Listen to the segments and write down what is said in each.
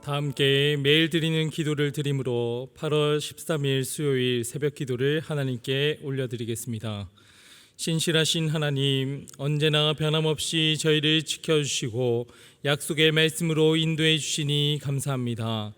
다 함께 매일 드리는 기도를 드림으로 8월 13일 수요일 새벽 기도를 하나님께 올려드리겠습니다. 신실하신 하나님, 언제나 변함없이 저희를 지켜주시고 약속의 말씀으로 인도해 주시니 감사합니다.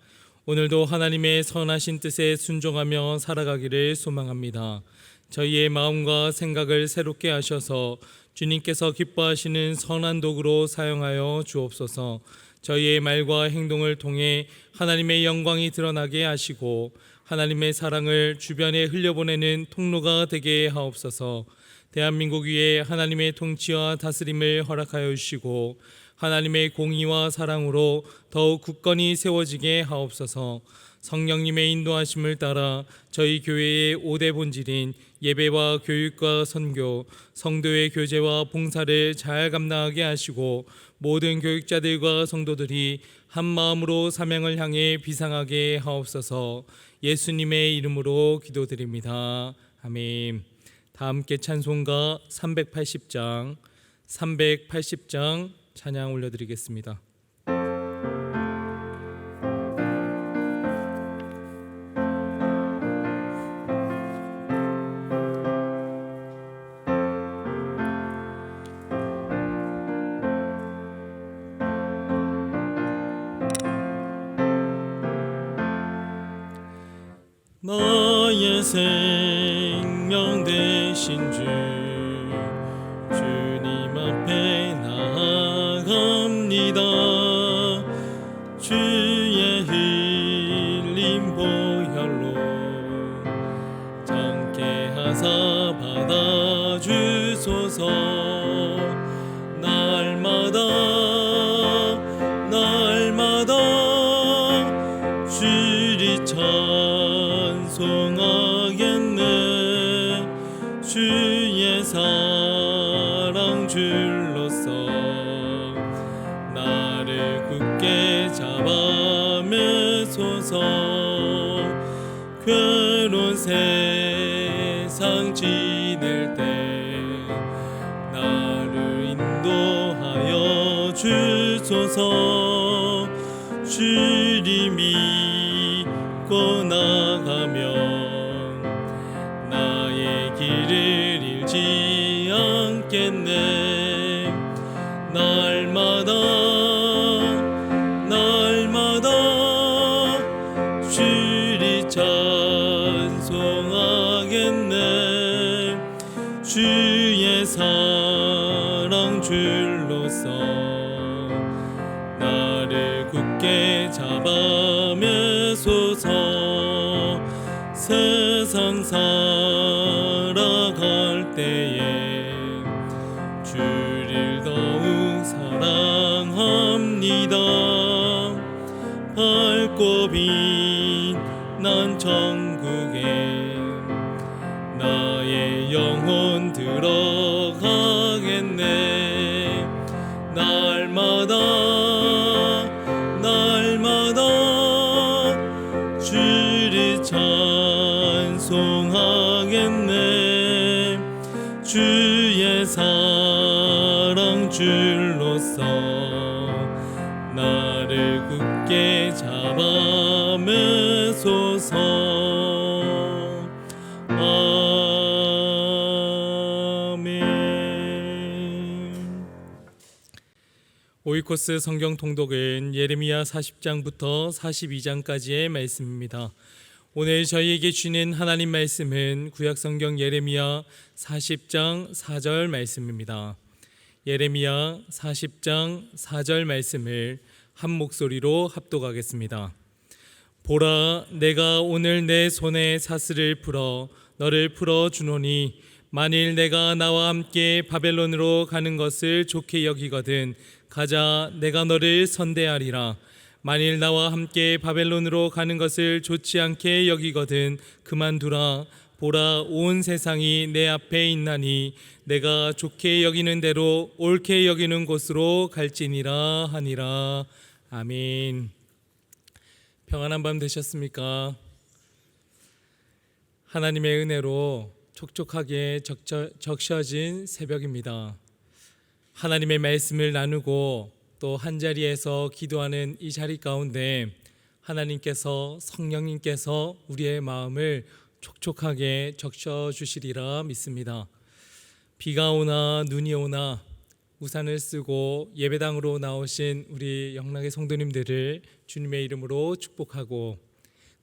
오늘도 하나님의 선하신 뜻에 순종하며 살아가기를 소망합니다. 저희의 마음과 생각을 새롭게 하셔서 주님께서 기뻐하시는 선한 도구로 사용하여 주옵소서. 저희의 말과 행동을 통해 하나님의 영광이 드러나게 하시고 하나님의 사랑을 주변에 흘려보내는 통로가 되게 하옵소서. 대한민국 위에 하나님의 통치와 다스림을 허락하여 주시고 하나님의 공의와 사랑으로 더욱 굳건히 세워지게 하옵소서. 성령님의 인도하심을 따라 저희 교회의 5대 본질인 예배와 교육과 선교, 성도의 교제와 봉사를 잘 감당하게 하시고 모든 교육자들과 성도들이 한 마음으로 사명을 향해 비상하게 하옵소서. 예수님의 이름으로 기도드립니다. 아멘. 다 함께 찬송가 380장 찬양 올려드리겠습니다. 나의 생명 되신 주님 앞에 나아갑니다. 주의 흘린 보혈로 정케 하사 받아주소서. 날마다 주리 찬송하겠네. 주의 사랑 줄로서 나를 굳게 잡아 매소서. 괴로운 세상 지낼 때 나를 인도하여 주소서. 주리 믿고 나가면 나의 길을 잃지 않겠네. 날마다 주리 찬송하겠네. 주의 사랑 줄로서 나를 굳게 잡아 매소서. 세상 살아갈 때에 주를 더욱 사랑합니다. 밝고 빛난 천국에 나의 영혼 들어가겠네. 날마다 주를 찬송하겠네. 주의 사랑 줄로서 나를 굳게 잡아 매소서. 아멘. 오이코스 성경 통독은 예레미야 40장부터 42장까지의 말씀입니다. 오늘 저희에게 주는 하나님 말씀은 구약성경 예레미야 40장 4절 말씀입니다. 예레미야 40장 4절 말씀을 한 목소리로 합독하겠습니다. 보라, 내가 오늘 내 손에 사슬을 풀어 너를 풀어주노니 만일 내가 나와 함께 바벨론으로 가는 것을 좋게 여기거든 가자, 내가 너를 선대하리라. 만일 나와 함께 바벨론으로 가는 것을 좋지 않게 여기거든 그만두라. 보라, 온 세상이 내 앞에 있나니 내가 좋게 여기는 대로 옳게 여기는 곳으로 갈지니라 하니라. 아멘. 평안한 밤 되셨습니까? 하나님의 은혜로 촉촉하게 적셔진 새벽입니다. 하나님의 말씀을 나누고 또 한자리에서 기도하는 이 자리 가운데 하나님께서 성령님께서 우리의 마음을 촉촉하게 적셔 주시리라 믿습니다. 비가 오나 눈이 오나 우산을 쓰고 예배당으로 나오신 우리 영락의 성도님들을 주님의 이름으로 축복하고,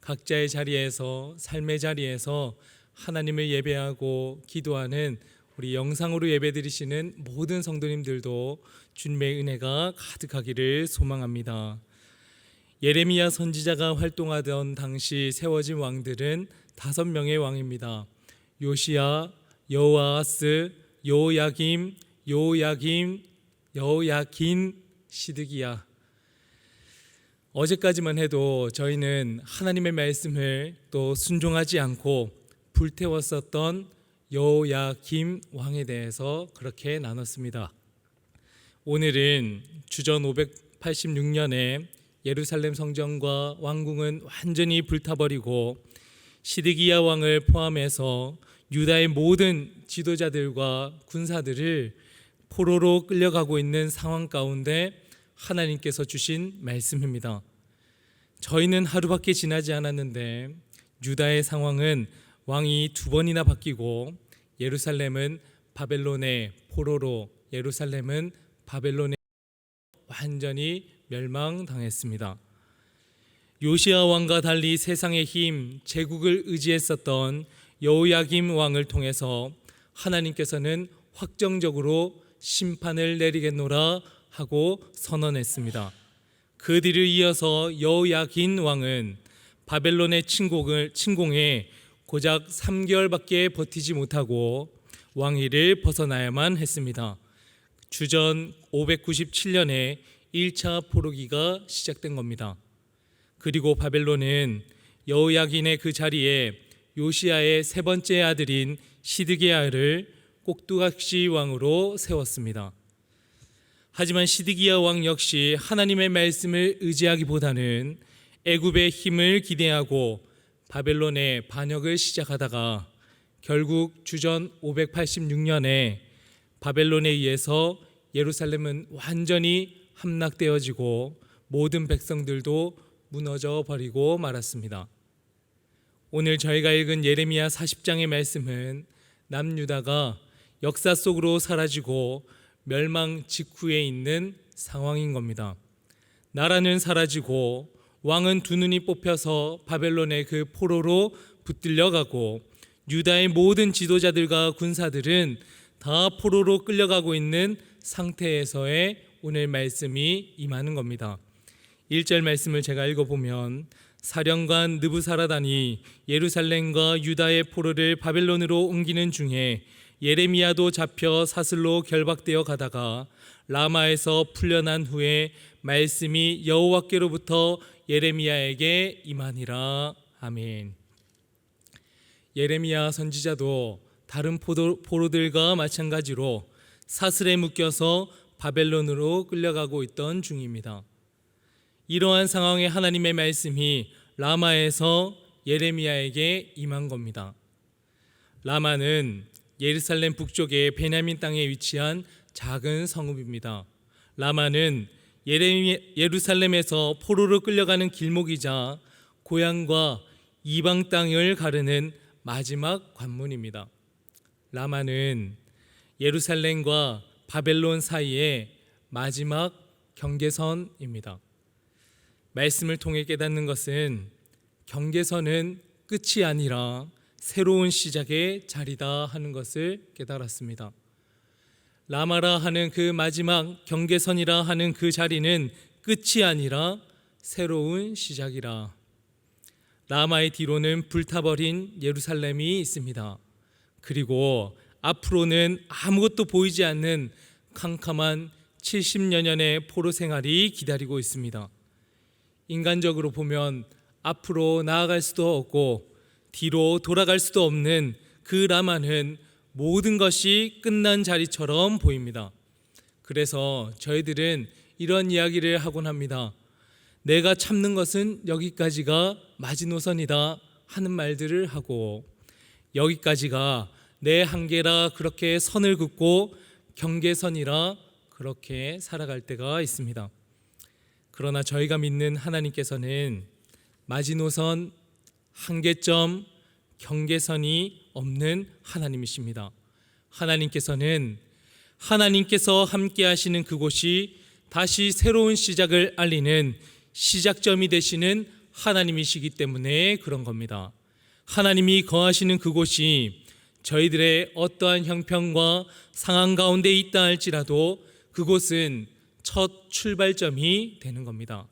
각자의 자리에서 삶의 자리에서 하나님을 예배하고 기도하는 우리 영상으로 예배드리시는 모든 성도님들도 주님의 은혜가 가득하기를 소망합니다. 예레미야 선지자가 활동하던 당시 세워진 왕들은 5명의 왕입니다. 요시야, 여호아하스, 여호야김, 여호야긴, 시드기야. 어제까지만 해도 저희는 하나님의 말씀을 또 순종하지 않고 불태웠었던 여호야김 왕에 대해서 그렇게 나눴습니다. 오늘은 주전 586년에 예루살렘 성전과 왕궁은 완전히 불타버리고 시드기야 왕을 포함해서 유다의 모든 지도자들과 군사들을 포로로 끌려가고 있는 상황 가운데 하나님께서 주신 말씀입니다. 저희는 하루밖에 지나지 않았는데 유다의 상황은 왕이 2번이나 바뀌고 예루살렘은 바벨론의 포로로, 예루살렘은 바벨론의 완전히 멸망당했습니다. 요시야 왕과 달리 세상의 힘, 제국을 의지했었던 여호야김 왕을 통해서 하나님께서는 확정적으로 심판을 내리겠노라 하고 선언했습니다. 그 뒤를 이어서 여호야긴 왕은 바벨론의 침공에 고작 3개월밖에 버티지 못하고 왕위를 벗어나야만 했습니다. 주전 597년에 1차 포로기가 시작된 겁니다. 그리고 바벨론은 여호야긴의 그 자리에 요시야의 3번째 아들인 시드기야를 꼭두각시 왕으로 세웠습니다. 하지만 시드기야 왕 역시 하나님의 말씀을 의지하기보다는 애굽의 힘을 기대하고 바벨론의 반역을 시작하다가 결국 주전 586년에 바벨론에 의해서 예루살렘은 완전히 함락되어지고 모든 백성들도 무너져 버리고 말았습니다. 오늘 저희가 읽은 예레미야 40장의 말씀은 남유다가 역사 속으로 사라지고 멸망 직후에 있는 상황인 겁니다. 나라는 사라지고 왕은 2눈이 뽑혀서 바벨론의 그 포로로 붙들려가고 유다의 모든 지도자들과 군사들은 다 포로로 끌려가고 있는 상태에서의 오늘 말씀이 임하는 겁니다. 1절 말씀을 제가 읽어보면 사령관 느부사라단이 예루살렘과 유다의 포로를 바벨론으로 옮기는 중에 예레미야도 잡혀 사슬로 결박되어 가다가 라마에서 풀려난 후에 말씀이 여호와께로부터 예레미야에게 임하니라. 아멘. 예레미야 선지자도 다른 포로들과 마찬가지로 사슬에 묶여서 바벨론으로 끌려가고 있던 중입니다. 이러한 상황에 하나님의 말씀이 라마에서 예레미야에게 임한 겁니다. 라마는 예루살렘 북쪽의 베냐민 땅에 위치한 작은 성읍입니다. 라마는 예루살렘에서 포로로 끌려가는 길목이자 고향과 이방 땅을 가르는 마지막 관문입니다. 라마는 예루살렘과 바벨론 사이의 마지막 경계선입니다. 말씀을 통해 깨닫는 것은 경계선은 끝이 아니라 새로운 시작의 자리다 하는 것을 깨달았습니다. 라마라 하는 그 마지막 경계선이라 하는 그 자리는 끝이 아니라 새로운 시작이라. 라마의 뒤로는 불타버린 예루살렘이 있습니다. 그리고 앞으로는 아무것도 보이지 않는 캄캄한 70여 년의 포로 생활이 기다리고 있습니다. 인간적으로 보면 앞으로 나아갈 수도 없고 뒤로 돌아갈 수도 없는 그 라마는 모든 것이 끝난 자리처럼 보입니다. 그래서 저희들은 이런 이야기를 하곤 합니다. 내가 참는 것은 여기까지가 마지노선이다 하는 말들을 하고, 여기까지가 내 한계라 그렇게 선을 긋고 경계선이라 그렇게 살아갈 때가 있습니다. 그러나 저희가 믿는 하나님께서는 마지노선, 한계점, 경계선이 없는 하나님이십니다. 하나님께서 함께 하시는 그곳이 다시 새로운 시작을 알리는 시작점이 되시는 하나님이시기 때문에 그런 겁니다. 하나님이 거하시는 그곳이 저희들의 어떠한 형편과 상황 가운데 있다 할지라도 그곳은 첫 출발점이 되는 겁니다.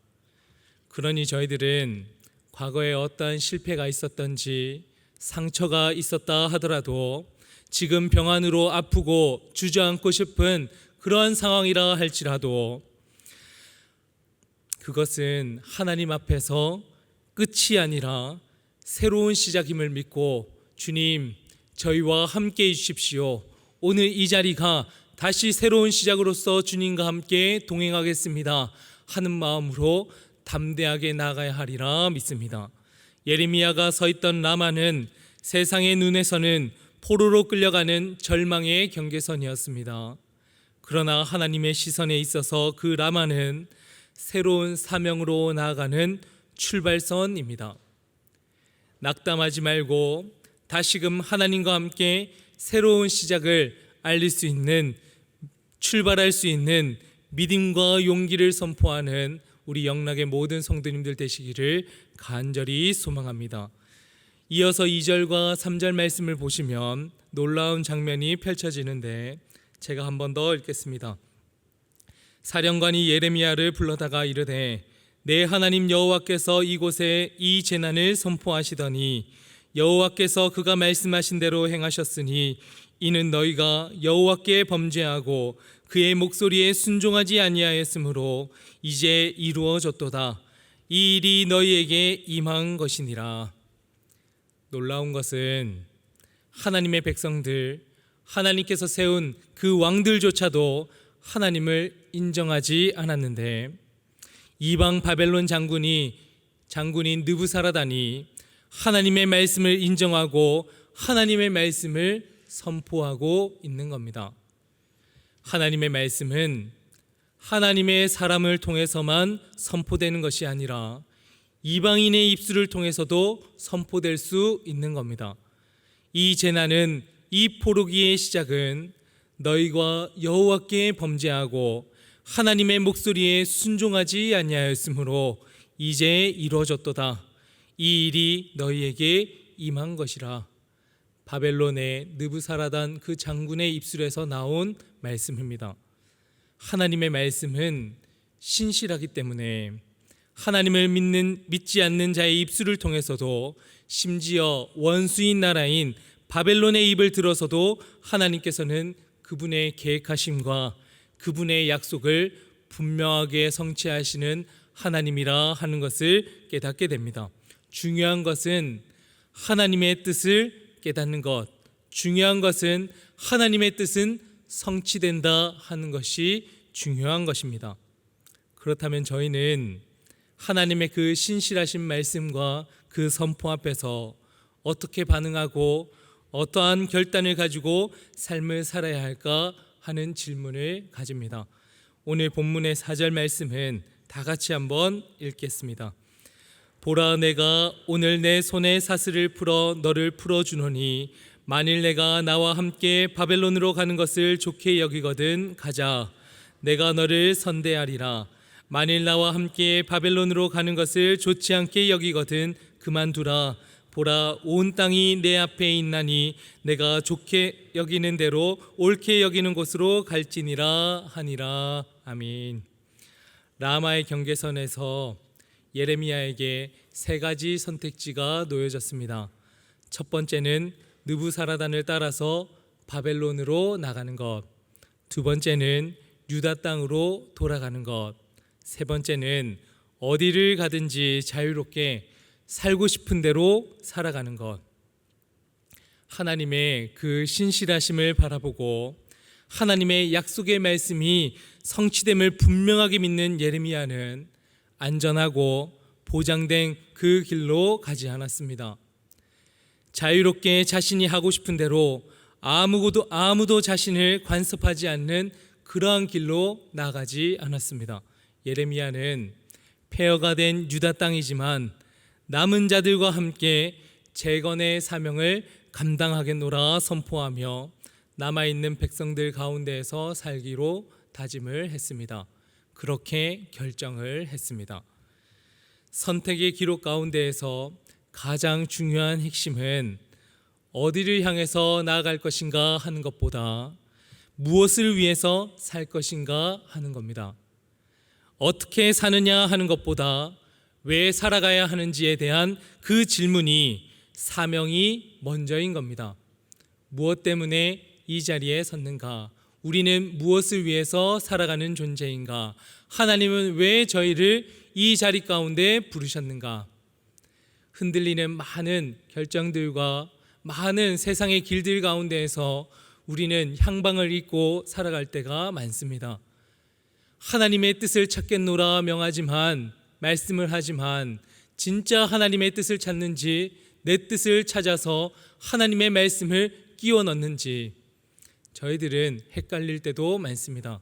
그러니 저희들은 과거에 어떠한 실패가 있었던지 상처가 있었다 하더라도 지금 병환으로 아프고 주저앉고 싶은 그러한 상황이라 할지라도 그것은 하나님 앞에서 끝이 아니라 새로운 시작임을 믿고 주님, 저희와 함께 해주십시오. 오늘 이 자리가 다시 새로운 시작으로서 주님과 함께 동행하겠습니다 하는 마음으로 담대하게 나아가야 하리라 믿습니다. 예레미야가 서 있던 라마는 세상의 눈에서는 포로로 끌려가는 절망의 경계선이었습니다. 그러나 하나님의 시선에 있어서 그 라마는 새로운 사명으로 나아가는 출발선입니다. 낙담하지 말고 다시금 하나님과 함께 새로운 시작을 알릴 수 있는, 출발할 수 있는 믿음과 용기를 선포하는 우리 영락의 모든 성도님들 되시기를 간절히 소망합니다. 이어서 2절과 3절 말씀을 보시면 놀라운 장면이 펼쳐지는데 제가 한 번 더 읽겠습니다. 사령관이 예레미야를 불러다가 이르되 내 하나님 여호와께서 이곳에 이 재난을 선포하시더니 여호와께서 그가 말씀하신 대로 행하셨으니 이는 너희가 여호와께 범죄하고 그의 목소리에 순종하지 아니하였으므로 이제 이루어졌도다. 이 일이 너희에게 임한 것이니라. 놀라운 것은 하나님의 백성들, 하나님께서 세운 그 왕들조차도 하나님을 인정하지 않았는데 이방 바벨론 장군인 느부사라단이 하나님의 말씀을 인정하고 하나님의 말씀을 선포하고 있는 겁니다. 하나님의 말씀은 하나님의 사람을 통해서만 선포되는 것이 아니라 이방인의 입술을 통해서도 선포될 수 있는 겁니다. 이 재난은, 이 포로기의 시작은 너희가 여호와께 범죄하고 하나님의 목소리에 순종하지 아니하였으므로 이제 이루어졌도다. 이 일이 너희에게 임한 것이라. 바벨론의 느부사라단 그 장군의 입술에서 나온 말씀입니다. 하나님의 말씀은 신실하기 때문에 하나님을 믿지 않는 자의 입술을 통해서도 심지어 원수인 나라인 바벨론의 입을 들어서도 하나님께서는 그분의 계획하심과 그분의 약속을 분명하게 성취하시는 하나님이라 하는 것을 깨닫게 됩니다. 중요한 것은 하나님의 뜻을 깨닫는 것, 중요한 것은 하나님의 뜻은 성취된다 하는 것이 중요한 것입니다. 그렇다면 저희는 하나님의 그 신실하신 말씀과 그 선포 앞에서 어떻게 반응하고 어떠한 결단을 가지고 삶을 살아야 할까 하는 질문을 가집니다. 오늘 본문의 4절 말씀은 다 같이 한번 읽겠습니다. 보라, 내가 오늘 내 손에 사슬을 풀어 너를 풀어주노니 만일 내가 나와 함께 바벨론으로 가는 것을 좋게 여기거든 가자. 내가 너를 선대하리라. 만일 나와 함께 바벨론으로 가는 것을 좋지 않게 여기거든 그만두라. 보라, 온 땅이 내 앞에 있나니 내가 좋게 여기는 대로 옳게 여기는 곳으로 갈지니라 하니라. 아멘. 라마의 경계선에서 예레미야에게 세 가지 선택지가 놓여졌습니다. 첫 번째는 느부사라단을 따라서 바벨론으로 나가는 것, 두 번째는 유다 땅으로 돌아가는 것, 세 번째는 어디를 가든지 자유롭게 살고 싶은 대로 살아가는 것. 하나님의 그 신실하심을 바라보고 하나님의 약속의 말씀이 성취됨을 분명하게 믿는 예레미야는 안전하고 보장된 그 길로 가지 않았습니다. 자유롭게 자신이 하고 싶은 대로 아무도 자신을 간섭하지 않는 그러한 길로 나가지 않았습니다. 예레미야는 폐허가 된 유다 땅이지만 남은 자들과 함께 재건의 사명을 감당하겠노라 선포하며 남아있는 백성들 가운데에서 살기로 다짐을 했습니다. 그렇게 결정을 했습니다. 선택의 기록 가운데에서 가장 중요한 핵심은 어디를 향해서 나아갈 것인가 하는 것보다 무엇을 위해서 살 것인가 하는 겁니다. 어떻게 사느냐 하는 것보다 왜 살아가야 하는지에 대한 그 질문이 사명이 먼저인 겁니다. 무엇 때문에 이 자리에 섰는가? 우리는 무엇을 위해서 살아가는 존재인가? 하나님은 왜 저희를 이 자리 가운데 부르셨는가? 흔들리는 많은 결정들과 많은 세상의 길들 가운데에서 우리는 향방을 잃고 살아갈 때가 많습니다. 하나님의 뜻을 찾겠노라 명하지만 말씀을 하지만 진짜 하나님의 뜻을 찾는지 내 뜻을 찾아서 하나님의 말씀을 끼워 넣는지 저희들은 헷갈릴 때도 많습니다.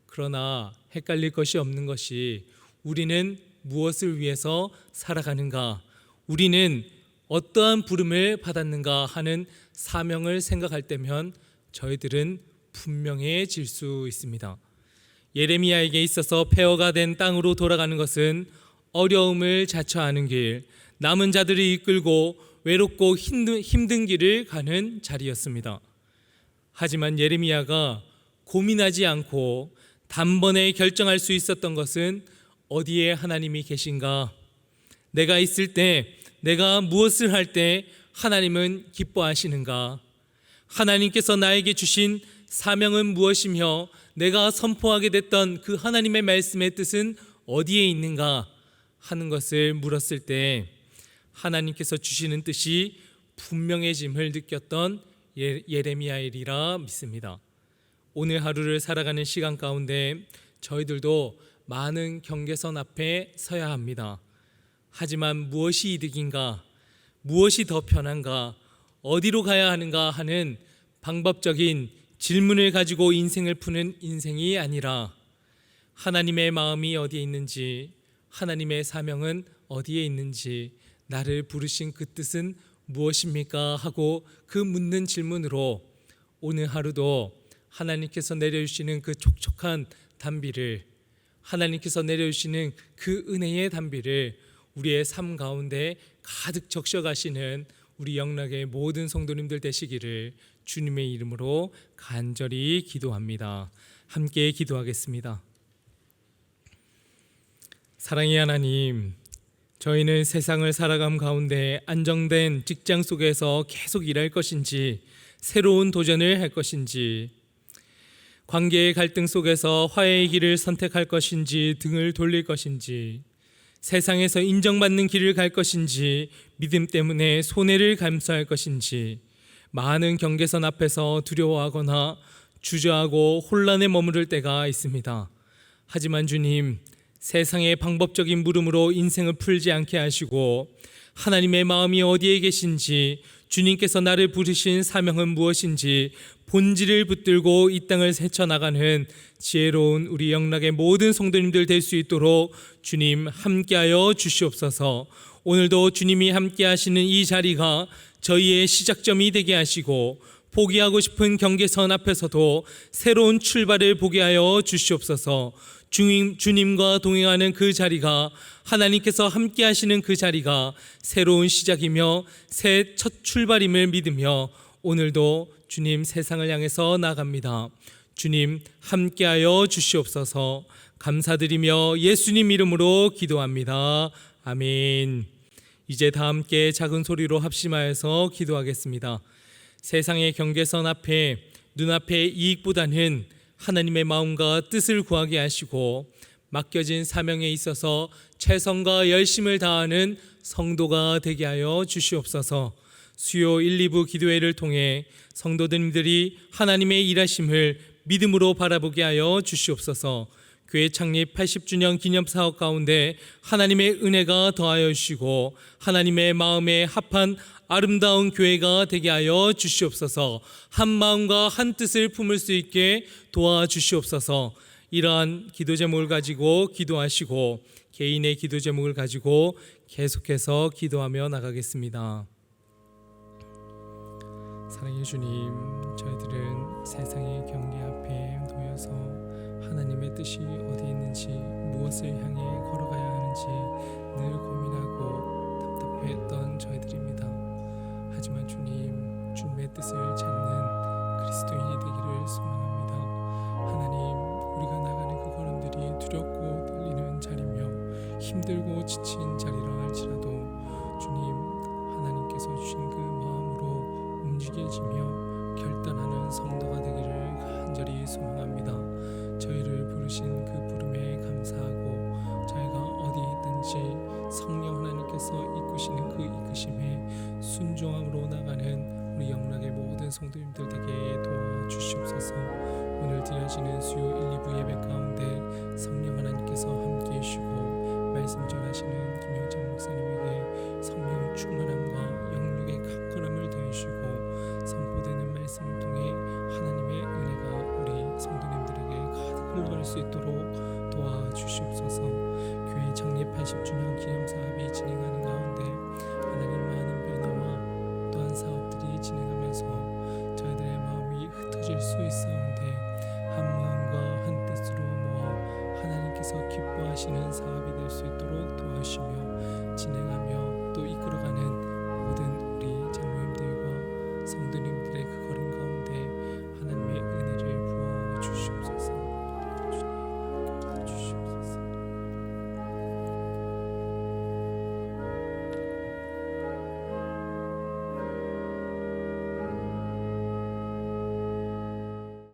그러나 헷갈릴 것이 없는 것이 우리는 무엇을 위해서 살아가는가, 우리는 어떠한 부름을 받았는가 하는 사명을 생각할 때면 저희들은 분명해질 수 있습니다. 예레미야에게 있어서 폐허가 된 땅으로 돌아가는 것은 어려움을 자처하는 길, 남은 자들이 이끌고 외롭고 힘든 길을 가는 자리였습니다. 하지만 예레미야가 고민하지 않고 단번에 결정할 수 있었던 것은 어디에 하나님이 계신가? 내가 있을 때, 내가 무엇을 할 때 하나님은 기뻐하시는가? 하나님께서 나에게 주신 사명은 무엇이며 내가 선포하게 됐던 그 하나님의 말씀의 뜻은 어디에 있는가 하는 것을 물었을 때 하나님께서 주시는 뜻이 분명해짐을 느꼈던 예레미야이리라 믿습니다. 오늘 하루를 살아가는 시간 가운데 저희들도 많은 경계선 앞에 서야 합니다. 하지만 무엇이 이득인가, 무엇이 더 편한가, 어디로 가야 하는가 하는 방법적인 질문을 가지고 인생을 푸는 인생이 아니라 하나님의 마음이 어디에 있는지, 하나님의 사명은 어디에 있는지, 나를 부르신 그 뜻은 무엇입니까? 하고 그 묻는 질문으로 오늘 하루도 하나님께서 내려주시는 그 촉촉한 단비를, 하나님께서 내려주시는 그 은혜의 단비를 우리의 삶 가운데 가득 적셔가시는 우리 영락의 모든 성도님들 되시기를 주님의 이름으로 간절히 기도합니다. 함께 기도하겠습니다. 사랑의 하나님, 저희는 세상을 살아감 가운데 안정된 직장 속에서 계속 일할 것인지, 새로운 도전을 할 것인지, 관계의 갈등 속에서 화해의 길을 선택할 것인지 등을 돌릴 것인지, 세상에서 인정받는 길을 갈 것인지 믿음 때문에 손해를 감수할 것인지 많은 경계선 앞에서 두려워하거나 주저하고 혼란에 머무를 때가 있습니다. 하지만 주님, 세상의 방법적인 물음으로 인생을 풀지 않게 하시고 하나님의 마음이 어디에 계신지, 주님께서 나를 부르신 사명은 무엇인지 본질을 붙들고 이 땅을 헤쳐나가는 지혜로운 우리 영락의 모든 성도님들 될 수 있도록 주님 함께하여 주시옵소서. 오늘도 주님이 함께하시는 이 자리가 저희의 시작점이 되게 하시고 포기하고 싶은 경계선 앞에서도 새로운 출발을 보게 하여 주시옵소서. 주님과 동행하는 그 자리가, 하나님께서 함께 하시는 그 자리가 새로운 시작이며 새 첫 출발임을 믿으며 오늘도 주님 세상을 향해서 나갑니다. 주님 함께하여 주시옵소서. 감사드리며 예수님 이름으로 기도합니다. 아멘. 이제 다 함께 작은 소리로 합심하여서 기도하겠습니다. 세상의 경계선 앞에 눈앞의 이익보다는 하나님의 마음과 뜻을 구하게 하시고 맡겨진 사명에 있어서 최선과 열심을 다하는 성도가 되게 하여 주시옵소서. 수요 1, 2부 기도회를 통해 성도들이 하나님의 일하심을 믿음으로 바라보게 하여 주시옵소서. 교회 창립 80주년 기념 사업 가운데 하나님의 은혜가 더하여 주시고 하나님의 마음에 합한 아름다운 교회가 되게 하여 주시옵소서. 한 마음과 한 뜻을 품을 수 있게 도와주시옵소서. 이러한 기도 제목을 가지고 기도하시고 개인의 기도 제목을 가지고 계속해서 기도하며 나가겠습니다. 사랑의 주님, 저희들은 세상의 경계 앞에 놓여서 하나님의 뜻이 어디 있는지, 무엇을 향해 걸어가야 하는지 늘 고민하고 답답했던 저희들입니다. 하지만 주님, 주님의 뜻을 찾는 그리스도인이 되기를 소망합니다. 하나님, 우리가 나가는 그 걸음들이 두렵고 떨리는 자리며 힘들고 지친 자리라 할지라도 주님, 하나님께서 주신 그 마음으로 움직여지며 결단하는 성도가 되기를 간절히 소망합니다. 저희를 부르신 그 부름에 감사하고 저희가 어디 있든지 성령 하나님께서 이끄시는 그 이끄심에 순종함으로 나가는 우리 영락의 모든 성도님들 되게 도와주시옵소서. 오늘 드려지는 수요 1, 2부 예배 가운데 성령 하나님께서 함께 해주시고 말씀 전하시는 김영찬 목사님에게 성령 충만함과 영육의 강건함을 더해주시고 선포되는 말씀을 통해 하나님의 은혜가 우리 성도님들에게 가득 흘러갈 수 있도록 도와주시옵소서. 교회 창립 80주년 기념사업이 진행하는 가운데 하나님 많은 변화와 또한 사업들이 진행하면서 저희들의 마음이 흩어질 수 있었는데 한 마음과 한 뜻으로 모아 하나님께서 기뻐하시는 사업이 될 수 있도록 도와주시며 진행하며 또 이끌어가는